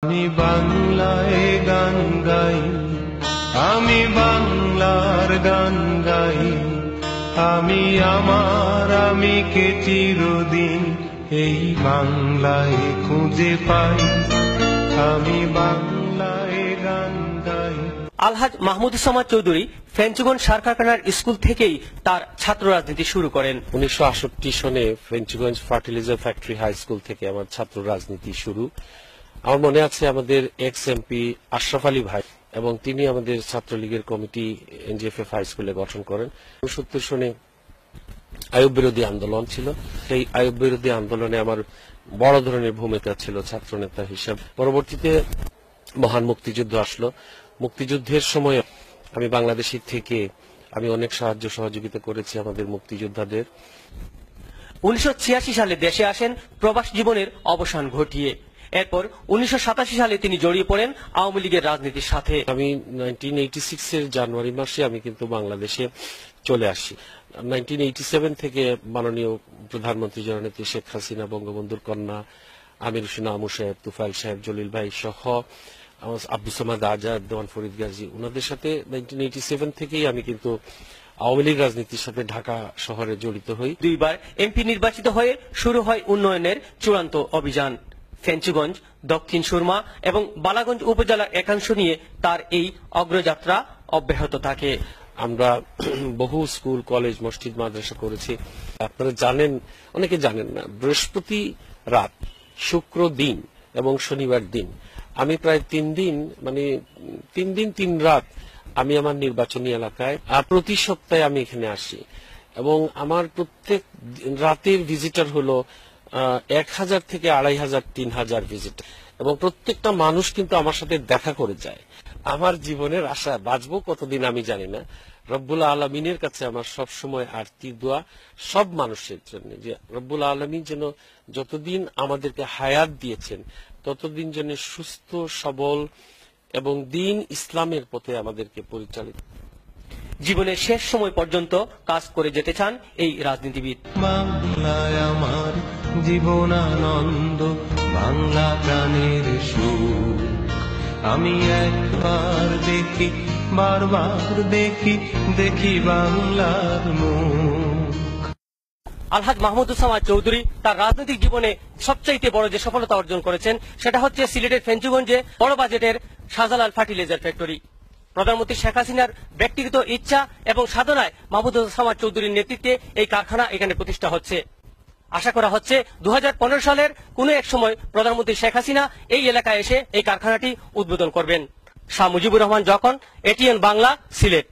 আমি বাংলায় গান গাই, আমি বাংলার গান গাই, আমি আমার আমিকে চিরদিন এই বাংলায় খুঁজে পাই, আমি বাংলায় গান গাই। আলহাজ মাহমুদুজ্জামান চৌধুরী ফেঞ্চুগঞ্জ সার কারখানার স্কুল থেকেই তার ছাত্র রাজনীতি শুরু করেন। 1968 সনে Fenchuganj fertiliser factory high school থেকে আমার ছাত্র রাজনীতি শুরু। আমার মনে আছে আমাদের এক্স এমপি আশরাফ আলী ভাই এবং তিনি আমাদের ছাত্রলীগের কমিটি এনজিএফএফ হাই স্কুলে গঠন করেন। 1970 সনে আইয়ুব বিরোধী আন্দোলন ছিল, সেই আইয়ুব বিরোধী আন্দোলনে আমার বড় ধরনের ভূমিকা ছিল ছাত্র নেতা হিসাবে। পরবর্তীতে মহান মুক্তিযুদ্ধ আসলো। মুক্তিযুদ্ধের সময় আমি বাংলাদেশি থেকে আমি অনেক সাহায্য সহযোগিতা করেছি আমাদের মুক্তিযোদ্ধাদের। 1986 সালে দেশে আসেন প্রবাস জীবনের অবসান ঘটিয়ে। এরপর 1987 সালে তিনি জড়িয়ে পড়েন আওয়ামী লীগের রাজনীতির সাথে। আমি 1986 এর জানুয়ারি মাসে আমি কিন্তু বাংলাদেশে চলে আসি। 1987 থেকে মাননীয় প্রধানমন্ত্রী জননেত্রী শেখ হাসিনা, বঙ্গবন্ধুর কন্যা আমির হোসেন আমু সাহেব, তুফাইল সাহেব, জলিল ভাই সহ আব্দুস সামাদ আজাদ, দেওয়ান ফরিদ গাজী, ওনাদের সাথে 1987 থেকেই আমি কিন্তু আওয়ামী লীগ রাজনীতির সাথে ঢাকা শহরে জড়িত হই। দুইবার এমপি নির্বাচিত হয়ে শুরু হয় উন্নয়নের চূড়ান্ত অভিযান। ফেঞ্চুগঞ্জ, দক্ষিণ সুরমা এবং বালাগঞ্জ উপজেলার একাংশ নিয়ে তার এই অগ্রযাত্রা অব্যাহত থাকে। আমরা বহু স্কুল, কলেজ, মসজিদ, মাদ্রাসা করেছি। আপনারা জানেন, অনেকে জানেন না, বৃহস্পতি রাত, শুক্র দিন এবং শনিবার দিন আমি প্রায় 3 দিন 3 রাত আমি আমার নির্বাচনী এলাকায় প্রতি সপ্তাহে আমি এখানে আসি এবং আমার প্রত্যেক রাতের ভিজিটার হলো 1000 থেকে 2500, 3000 ভিজিটার এবং প্রত্যেকটা মানুষ কিন্তু আমার সাথে দেখা করে যায়। আমার জীবনের আশা, বাঁচবো কতদিন আমি জানি না, রব্বুল আলমিনের কাছে আমার সব সময় আরতি দোয়া সব মানুষের জন্য, যে রব্বুল আলমিন যেন যতদিন আমাদেরকে হায়াত দিয়েছেন ততদিন যেন সুস্থ সবল এবং দিন ইসলামের পথে আমাদেরকে পরিচালিত। জীবনের শেষ সময় পর্যন্ত কাজ করে যেতে চান এই রাজনীতিবিদ। বাংলায় আমার জীবনানন্দ, বাংলা প্রাণের সুর, আমি একবার দেখি, বারবার দেখি, দেখি বাংলার মুখ। আলহাজ মাহমুদুজ্জামান চৌধুরী তার রাজনৈতিক জীবনে সবচাইতে বড় যে সফলতা অর্জন করেছেন সেটা হচ্ছে সিলেটের ফেঞ্চুগঞ্জে বড় বাজেটের শাহজালাল ফার্টিলাইজার ফ্যাক্টরি। প্রধানমন্ত্রী শেখ হাসিনার ব্যক্তিগত ইচ্ছা এবং সাধনায় মাহমুদুজ্জামান চৌধুরীর নেতৃত্বে এই কারখানা এখানে প্রতিষ্ঠা হচ্ছে। আশা করা হচ্ছে 2015 সালের কোনো এক সময় প্রধানমন্ত্রী শেখ হাসিনা এই এলাকায় এসে এই কারখানাটি উদ্বোধন করবেন। শাহ মুজিবুর রহমান যখন, এটিএন বাংলা, সিলেট।